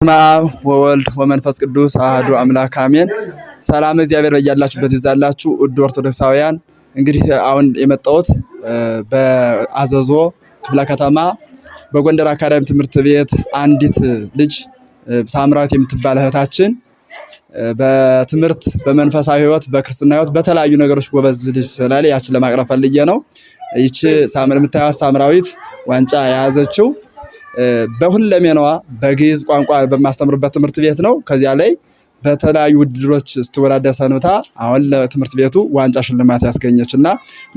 በስመ አብ ወወልድ ወመንፈስ ቅዱስ አሐዱ አምላክ አሜን። ሰላም እግዚአብሔር በያላችሁበት ይዛላችሁ ውድ ኦርቶዶክሳውያን። እንግዲህ አሁን የመጣሁት በአዘዞ ክፍለ ከተማ በጎንደር አካዳሚ ትምህርት ቤት አንዲት ልጅ ሳምራዊት የምትባል እህታችን በትምህርት በመንፈሳዊ ሕይወት በክርስትና ሕይወት በተለያዩ ነገሮች ጎበዝ ልጅ ስላለ ያችን ለማቅረብ ፈልጌ ነው። ይቺ የምታዩት ሳምራዊት ዋንጫ የያዘችው በሁለመናዋ በግዕዝ ቋንቋ በማስተምርበት ትምህርት ቤት ነው። ከዚያ ላይ በተለያዩ ውድድሮች ስትወዳደር ሰንብታ አሁን ለትምህርት ቤቱ ዋንጫ ሽልማት ያስገኘችና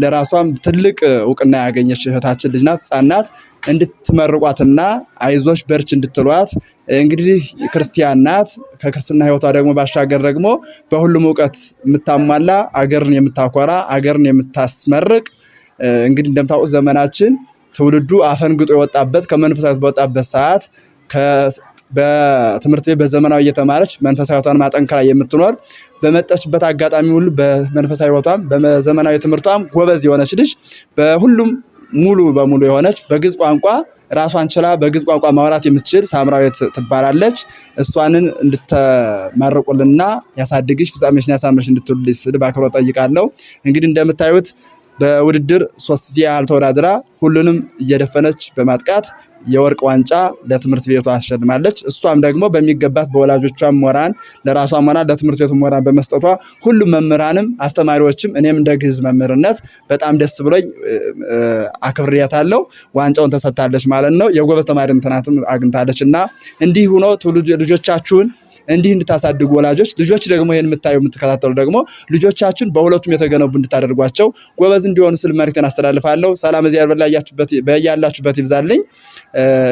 ለራሷም ትልቅ እውቅና ያገኘች እህታችን ልጅ ናት። ሕፃን ናት። እንድትመርቋትና አይዞሽ በርች እንድትሏት እንግዲህ ክርስቲያን ናት። ከክርስትና ሕይወቷ ደግሞ ባሻገር ደግሞ በሁሉም እውቀት የምታሟላ አገርን የምታኮራ አገርን የምታስመርቅ እንግዲህ እንደምታውቁት ዘመናችን ትውልዱ አፈንግጦ የወጣበት ከመንፈሳዊ በወጣበት ሰዓት በትምህርት ቤት በዘመናዊ እየተማረች መንፈሳዊ ሕይወቷን ማጠንከራ የምትኖር በመጣችበት አጋጣሚ ሁሉ በመንፈሳዊ ሕይወቷም በዘመናዊ ትምህርቷም ጎበዝ የሆነች ልጅ በሁሉም ሙሉ በሙሉ የሆነች በግዕዝ ቋንቋ ራሷን ችላ በግዕዝ ቋንቋ ማውራት የምትችል ሳምራዊት ትባላለች። እሷንን እንድትመርቁልና ያሳድግሽ ፍጻሜሽን ያሳምርሽ እንድትሉልኝ ስል በአክብሮት ጠይቃለሁ። እንግዲህ እንደምታዩት በውድድር 3 ጊዜ ያህል ተወዳድራ ሁሉንም እየደፈነች በማጥቃት የወርቅ ዋንጫ ለትምህርት ቤቱ አሸልማለች። እሷም ደግሞ በሚገባት በወላጆቿም ሞራን ለራሷም ሞራን ለትምህርት ቤቱ ሞራን በመስጠቷ ሁሉም መምህራንም አስተማሪዎችም እኔም እንደ ግዕዝ መምህርነት በጣም ደስ ብሎኝ አክብሬያታለሁ። ዋንጫውን ተሰጥታለች ማለት ነው። የጎበዝ ተማሪ እንትናትም አግኝታለች እና እንዲህ ሆኖ ልጆቻችሁን እንዲህ እንድታሳድጉ ወላጆች ልጆች ደግሞ ይሄን የምትከታተሉ ደግሞ ልጆቻችሁን በሁለቱም የተገነቡ እንድታደርጓቸው ጎበዝ እንዲሆኑ ስል መልእክቴን አስተላልፋለሁ። ሰላም እግዚአብሔር በያላችሁበት ይብዛልኝ።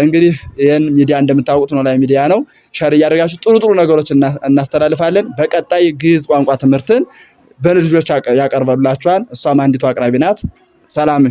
እንግዲህ ይሄን ሚዲያ እንደምታውቁት ነው ላይ ሚዲያ ነው። ሸር እያደረጋችሁ ጥሩ ነገሮች እናስተላልፋለን። በቀጣይ ግዕዝ ቋንቋ ትምህርትን በልጆች ያቀርበላችኋል። እሷም አንዲቱ አቅራቢ ናት። ሰላም